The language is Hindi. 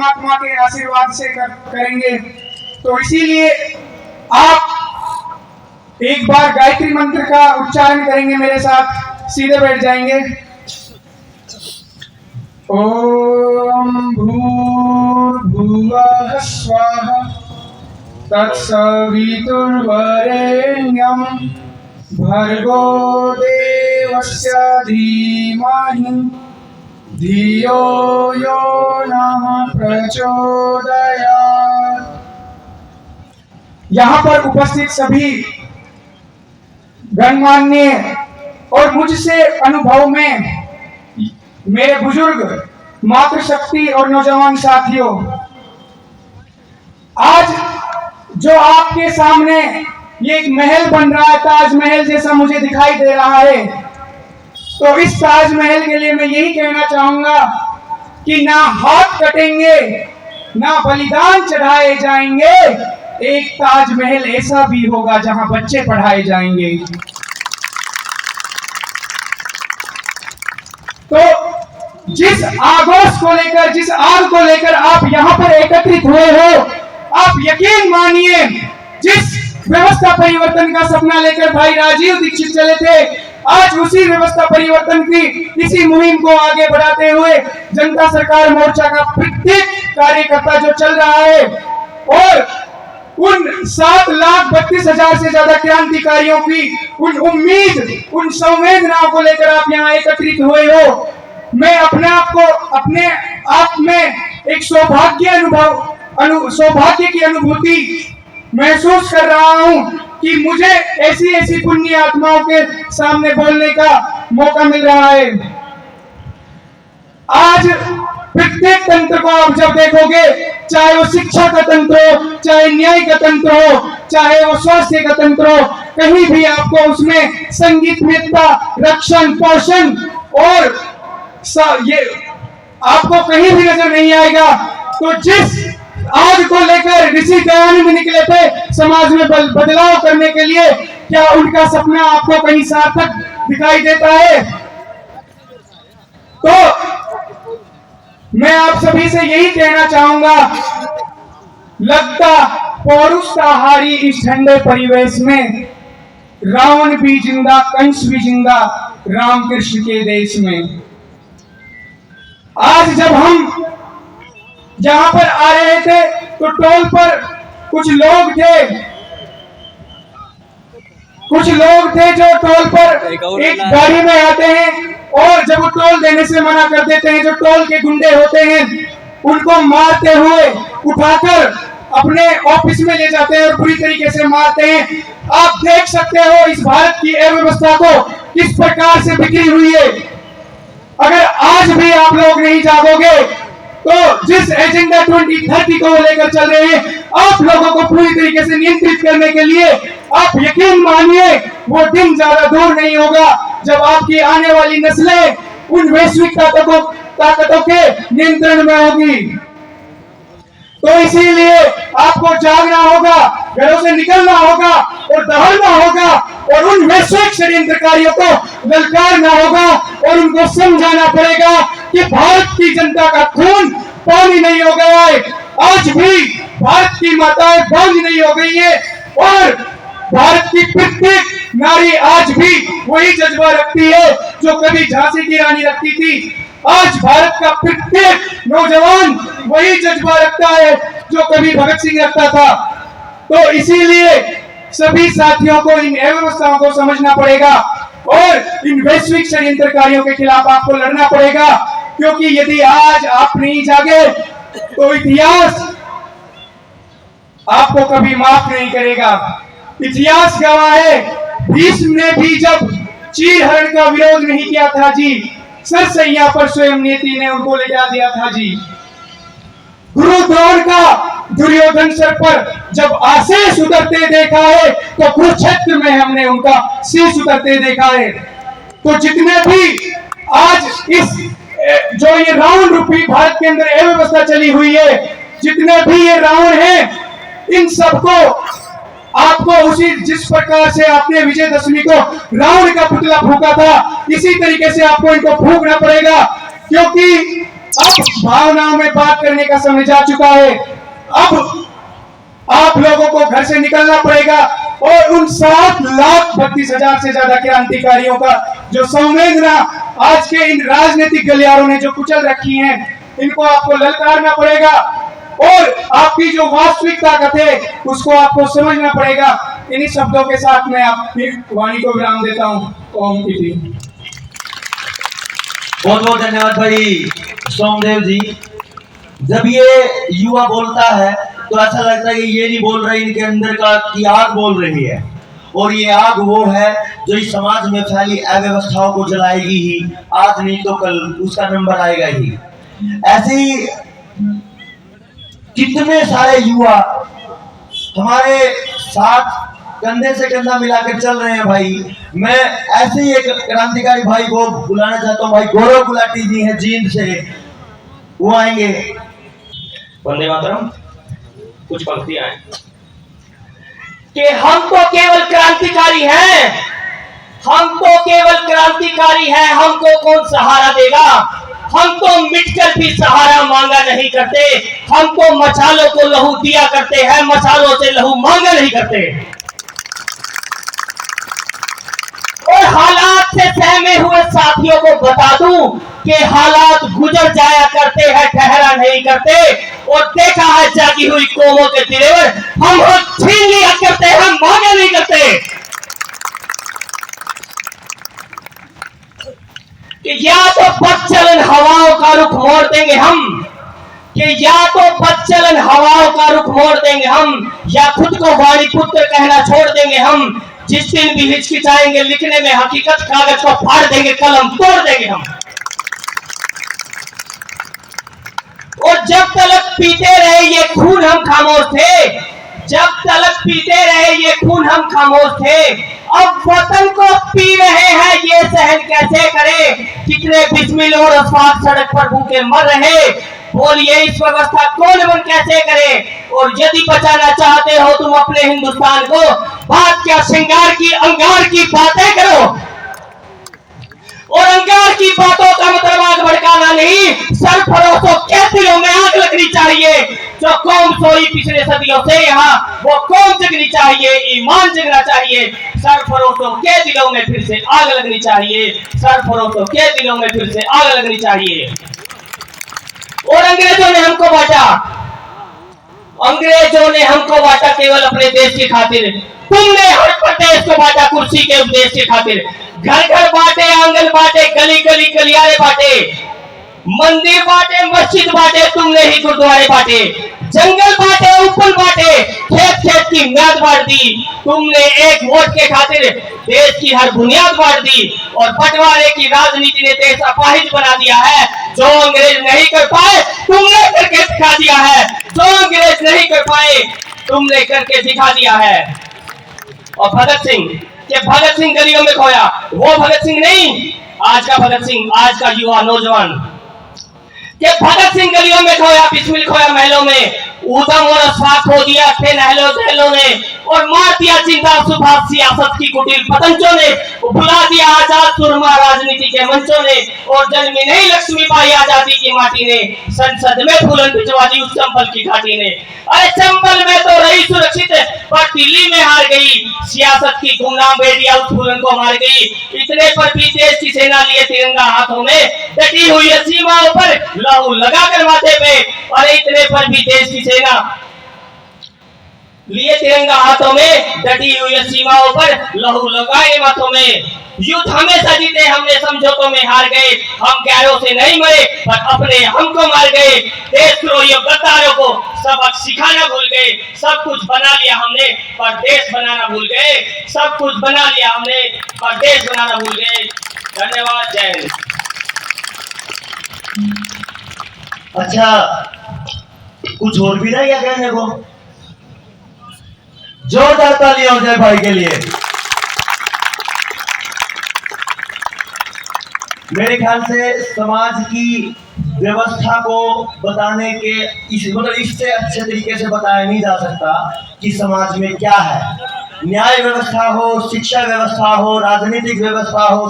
परमात्मा के आशीर्वाद से करेंगे। तो इसीलिए आप एक बार गायत्री मंत्र का उच्चारण करेंगे मेरे साथ, सीधे बैठ जाएंगे। ओम भूर्भुवः स्वः तत्सवितुर्वरेण्यं भर्गो देवस्य धीमहि धियो यो नः प्रचोदयात्। यहाँ पर उपस्थित सभी गणमान्य और मुझसे अनुभव में मेरे बुजुर्ग, मातृशक्ति और नौजवान साथियों, आज जो आपके सामने ये एक महल बन रहा है, ताजमहल जैसा मुझे दिखाई दे रहा है, तो इस ताजमहल के लिए मैं यही कहना चाहूंगा कि ना हाथ कटेंगे, ना बलिदान चढ़ाए जाएंगे, एक ताजमहल ऐसा भी होगा जहां बच्चे पढ़ाए जाएंगे। तो जिस आगोश को लेकर, जिस आग को लेकर आप यहां पर एकत्रित हुए हो, आप यकीन मानिए, जिस व्यवस्था परिवर्तन का सपना लेकर भाई राजीव दीक्षित चले थे, आज उसी व्यवस्था परिवर्तन की इसी मुहिम को आगे बढ़ाते हुए जनता सरकार मोर्चा का प्रत्येक कार्यकर्ता जो चल रहा है, और उन 7,32,000 से ज्यादा क्रांतिकारियों की उन उम्मीद, उन संवेदनाओं को लेकर आप यहाँ एकत्रित हुए हो, मैं अपने आप में एक सौभाग्य की अनुभूति महसूस कर रहा हूं कि मुझे ऐसी पुण्य आत्माओं के सामने बोलने का मौका मिल रहा है। आज प्रत्येक तंत्र को आप जब देखोगे, चाहे वो शिक्षा का तंत्र हो, चाहे न्याय का तंत्र हो, चाहे वो स्वास्थ्य का तंत्र हो, कहीं भी आपको उसमें संगीतमयता, रक्षण, पोषण और ये आपको कहीं भी नजर नहीं आएगा। तो जिस आग को लेकर ऋषि दयानंद निकले थे समाज में बदलाव करने के लिए, क्या उनका सपना आपको कहीं सार्थक दिखाई देता है? तो मैं आप सभी से यही कहना चाहूंगा, लगता पौरुषता हारी इस ठंडे परिवेश में, रावण भी जिंदा, कंस भी जिंदा, राम कृष्ण के देश में। आज जब हम जहां पर आ रहे थे तो टोल पर कुछ लोग थे जो टोल पर एक गाड़ी में आते हैं और जब वो टोल देने से मना कर देते हैं, जो टोल के गुंडे होते हैं उनको मारते हुए उठाकर अपने ऑफिस में ले जाते हैं और पूरी तरीके से मारते हैं। आप देख सकते हो इस भारत की अव्यवस्था को किस प्रकार से बिखरी हुई है। अगर आज भी आप लोग नहीं जागोगे तो जिस एजेंडा 2030 को लेकर चल रहे हैं, आप लोगों को पूरी तरीके से नियंत्रित करने के लिए, आप यकीन मानिए वो दिन ज्यादा दूर नहीं होगा जब आपकी आने वाली नस्लें उन वैश्विक ताकतों के नियंत्रण में होगी। तो इसीलिए आपको जागना होगा, घरों से निकलना होगा और दौड़ना होगा और उन वैश्विक षड्यंत्रकारियों को ललकारना होगा और उनको समझाना पड़ेगा कि भारत की जनता का खून पानी नहीं हो गया है, आज भी भारत की माताएं बोझ नहीं हो गई है और भारत की प्रत्येक नारी आज भी वही जज्बा रखती है जो कभी झांसी की रानी रखती थी। आज भारत का प्रत्येक नौजवान वही जज्बा रखता है जो कभी भगत सिंह रखता था। तो इसीलिए सभी साथियों को इन अव्यवस्थाओं को समझना पड़ेगा और इन वैश्विक षड्यंत्रकारियों के खिलाफ आपको लड़ना पड़ेगा, क्योंकि यदि आज आप नहीं जागे तो इतिहास आपको कभी माफ नहीं करेगा। इतिहास गवाह है, भीष्म ने भी जब चीरहरण का विरोध नहीं किया था जी, सरसैया पर स्वयं नीति ने उनको लिटा दिया था जी। गुरु द्रोण का दुर्योधन सर पर जब आशीष उतरते देखा है तो कुरुक्षेत्र में हमने उनका शीश उतरते देखा है। तो जितने भी आज इस जो ये रावण रूपी भारत के अंदर अव्यवस्था चली हुई है, जितने भी ये रावण हैं, इन सबको आपको उसी जिस प्रकार से आपने विजयदशमी को रावण का पुतला फूका था, इसी तरीके से आपको इनको फूकना पड़ेगा। क्योंकि अब भावनाओं में बात करने का समय जा चुका है। अब आप लोगों को घर से निकलना पड़ेगा और उन 7,32,000 से ज्यादा क्रांतिकारियों का जो संवेदना आज के इन राजनीतिक गलियारों ने जो कुचल रखी है, इनको आपको ललकारना पड़ेगा और आपकी जो वास्तविक ताकत है उसको आपको समझना पड़ेगा। इन्हीं शब्दों के साथ मैं आपकी वाणी को विराम देता हूँ। ओम इति। बहुत बहुत धन्यवाद भाई सोमदेव जी। जब ये युवा बोलता है तो ऐसा लगता है कि ये नहीं बोल रही, इनके अंदर का की आग बोल रही है, और ये आग वो है जो इस समाज में फैली अव्यवस्थाओं को जलाएगी ही, आज नहीं तो कल उसका नंबर आएगा ही। ऐसे ही कितने सारे युवा हमारे साथ कंधे से कंधा मिलाकर चल रहे हैं भाई। मैं ऐसे ही एक क्रांतिकारी भाई को बुलाना चाहता हूँ, भाई गौरव गुलाटी जी हैं जींद से, वो आएंगे। वंदे मातरम। कुछ पंक्तियां हैं कि हम तो केवल क्रांतिकारी हैं, हम तो केवल क्रांतिकारी हैं, हमको कौन सहारा देगा। हम तो मिटकर भी सहारा मांगा नहीं करते, हम तो मसालों को लहू दिया करते हैं, मसालों से लहू मांगा नहीं करते। और हालात से सहमे हुए साथियों को बता दूं कि हालात गुजर जाया करते हैं, ठहरा नहीं करते। और देखा है जागी हुई कौमों के दिलेवर, हम छीन लिया करते हैं, मांगे नहीं करते। कि या तो बदचलन हवाओं का रुख मोड़ देंगे हम, कि या तो बदचलन हवाओं का रुख मोड़ देंगे हम, या खुद को वाणी पुत्र कहना छोड़ देंगे हम। जिस दिन भी हिचकिचाएंगे लिखने में हकीकत, कागज को फाड़ देंगे, कलम तोड़ देंगे हम। और जब तलक पीते रहे ये खून हम खामोश थे, जब तलक पीते रहे ये खून हम खामोश थे। अब वतन को पी रहे हैं ये सहन कैसे करें, कितने बिस्मिल और अफवाक सड़क पर भूखे मर रहे। बोलिए इस व्यवस्था कौन बन कैसे करे। और यदि बचाना चाहते हो तुम अपने हिंदुस्तान को, बात क्या श्रृंगार की अंगार की बातें करो। और अंगार की बातों का मतलब आग भड़काना नहीं, सरफरोशों के दिलों में आग लगनी चाहिए। जो कौम सोई पिछले सदियों से यहाँ, वो कौम जगनी चाहिए, ईमान जगना चाहिए। सरफरोशों के दिलों में फिर से आग लगनी चाहिए, सरफरोशों के दिलों में फिर से आग लगनी चाहिए। और अंग्रेजों ने हमको बांटा, अंग्रेजों ने हमको बांटा केवल अपने देश की खातिर। तुमने हर प्रदेश को बांटा कुर्सी के उद्देश्य की खातिर। घर घर बांटे, आंगन बांटे, गली गली गलियारे बांटे, मंदिर बांटे, मस्जिद बांटे, तुमने ही गुरुद्वारे बांटे। जंगल बांटे, उपल बांटे, खेत खेत की म्याद बांट दी। तुमने एक वोट के खातिर देश की हर बुनियाद बांट दी। और बंटवारे की राजनीति ने देश अपाहिज बना दिया है। जो अंग्रेज नहीं कर पाए तुमने करके दिखा दिया है, जो अंग्रेज नहीं कर पाए तुमने करके दिखा दिया है। और भगत सिंह, कि भगत सिंह गलियों में खोया, वो भगत सिंह नहीं, आज का भगत सिंह, आज का युवा नौजवान। कि भगत सिंह गलियों में खोया, बिस्मिल खोया महलों में, ऊधम और अशफाक खो दिया थे नहलों जहलों ने। और मार दिया जिंदा सुभाष सियासत की कुटिल पतंजों ने, भुला दिया आजाद सुरमा राजनीति के मंचों ने। और जन्मी नहीं लक्ष्मी बाई आजादी की माटी ने, संसद में फूलन भिजवा दी उस चंबल की घाटी ने। अरे चंबल में तो रही सुरक्षित, पर दिल्ली में हार गई, सियासत की गुमनाम बेटियां उस फूलन को मार गई। इतने पर भी देश की सेना लिए तिरंगा हाथों में, डटी हुई है सीमाओं पर लहू लगा कर माथे पे। अरे इतने पर भी देश की सेना लिए तिरंगा हाथों में, डटी हुई है सीमाओं पर लहू लगाए माथों में। युद्ध हमेशा जीते, हमने समझौतों में हार गए। हम गैरों से नहीं मरे पर अपने हमको मार गए। देशद्रोहियों गद्दारों को सबक सिखाना भूल गए। सब कुछ बना लिया हमने पर देश बनाना भूल गए। सब कुछ बना लिया हमने पर देश बनाना भूल गए। धन्यवाद। जय हिंद। अच्छा, कुछ और भी रह गया कहने को? जोरदार तालियां हो जाए भाई के लिए। मेरे ख्याल से समाज की व्यवस्था को बताने के इससे अच्छे तरीके से बताया नहीं जा सकता कि समाज में क्या है। न्याय व्यवस्था हो, शिक्षा व्यवस्था हो, राजनीतिक व्यवस्था हो,